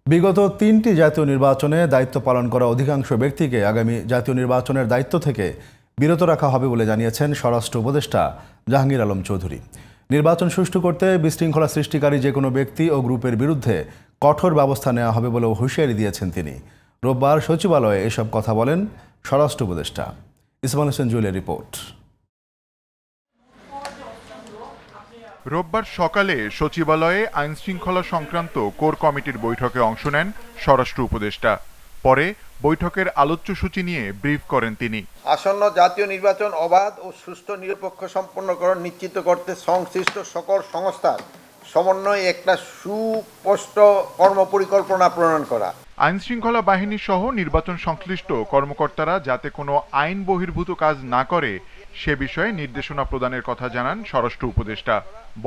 বিগত ৩টি জাতীয় নির্বাচনে দায়িত্ব পালন করা অধিকাংশ ব্যক্তিকে আগামী জাতীয় নির্বাচনের দায়িত্ব থেকে বিরত রাখা হবে বলে জানিয়েছেন স্বরাষ্ট্র উপদেষ্টা জাহাঙ্গীর আলম চৌধুরী। নির্বাচন সুষ্ঠু করতে বিশৃঙ্খলা সৃষ্টিকারী যে কোনো ব্যক্তি ও গ্রুপের বিরুদ্ধে কঠোর ব্যবস্থা নেওয়া হবে বলেও হুঁশিয়ারি দিয়েছেন তিনি। রোববার সচিবালয়ে এসব কথা বলেন স্বরাষ্ট্র উপদেষ্টা। ইসমাইল হোসেন জুয়েলের রিপোর্ট। রোববার সকালে সচিবালয়ে আইনশৃঙ্খলা সংক্রান্ত কোর কমিটির বৈঠকে অংশ নেন স্বরাষ্ট্র উপদেষ্টা। পরে বৈঠকের আলোচ্যসূচি নিয়ে ব্রিফ করেন তিনি। আসন্ন জাতীয় নির্বাচন অবাধ ও সুষ্ঠু নিরপেক্ষ সম্পন্নকরণ নিশ্চিত করতে সংশ্লিষ্ট সকল সংস্থার সমন্বয়ে একটা সুস্পষ্ট কর্মপরিকল্পনা প্রণয়ন করা। আইনশৃঙ্খলা বাহিনী সহ নির্বাচন সংশ্লিষ্ট কর্মকর্তারা যাতে কোনো আইন বহির্ভূত কাজ না করে সে বিষয়ে নির্দেশনা প্রদানের কথা জানান স্বরাষ্ট্র উপদেষ্টা।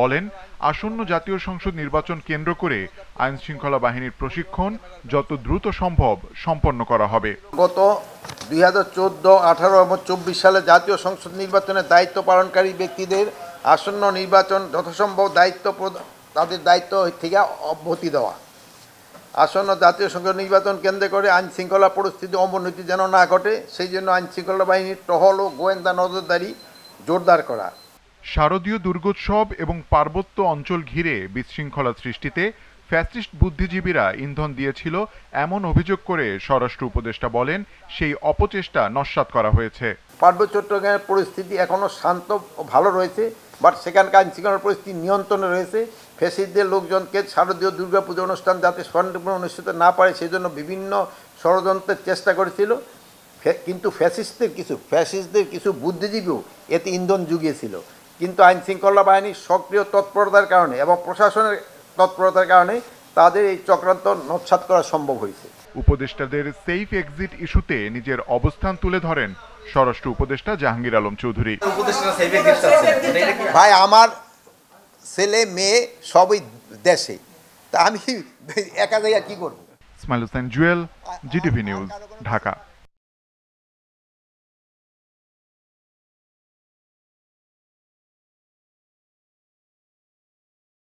বলেন, আসন্ন জাতীয় সংসদ নির্বাচন কেন্দ্র করে আইনশৃঙ্খলা বাহিনীর প্রশিক্ষণ যত দ্রুত সম্ভব সম্পন্ন করা হবে। গত 2014, 18 এবং 24 সালে জাতীয় সংসদ নির্বাচনের দায়িত্ব পালনকারী ব্যক্তিদের আসন্ন নির্বাচন যথাসম্ভব তাদের দায়িত্ব থেকে অব্যাহতি দেওয়া। আসন্ন জাতীয় সংসদ নির্বাচন কেন্দ্র করে আইন শৃঙ্খলা পরিস্থিতি অবনতি যেন না ঘটে সেই জন্য আইন শৃঙ্খলা বাহিনীর টহল ও গোয়েন্দা নজরদারি জোরদার করা। শারদীয় দুর্গোৎসব এবং পার্বত্য অঞ্চল ঘিরে বিশৃঙ্খলা সৃষ্টিতে ফ্যাসিস্ট বুদ্ধিজীবীরা ইন্ধন দিয়েছিল এমন অভিযোগ করে স্বরাষ্ট্র উপদেষ্টা বলেন, সেই অপচেষ্টা নস্যাৎ করা হয়েছে। পার্বত্য চট্টগ্রামের পরিস্থিতি এখনও শান্ত ও ভালো রয়েছে, বাট সেখানকার আইন শৃঙ্খলা পরিস্থিতি নিয়ন্ত্রণে রয়েছে। ফ্যাসিস্টদের লোকজনকে শারদীয় দুর্গাপুজো অনুষ্ঠান যাতে শান্তিপূর্ণ অনুষ্ঠিত না পারে সেই জন্য বিভিন্ন ষড়যন্ত্রের চেষ্টা করেছিল, কিন্তু ফ্যাসিস্টদের কিছু বুদ্ধিজীবীও এতে ইন্ধন জুগিয়েছিল। কিন্তু আইন শৃঙ্খলা বাহিনীর সক্রিয় তৎপরতার কারণে এবং প্রশাসনের তৎপরতার কারণে তাদের এই চক্রান্ত নস্যাৎ করা সম্ভব হয়েছে। উপদেষ্টাদের সেফ এক্সিট ইস্যুতে নিজের অবস্থান তুলে ধরেন স্বরাষ্ট্র উপদেষ্টা জাহাঙ্গীর আলম চৌধুরী। ভাই, আমার ছেলে মেয়ে সবই দেশে, তা আমি একা জায়গা কি করব? Ismail Hossain Jewel, GTV news, Dhaka.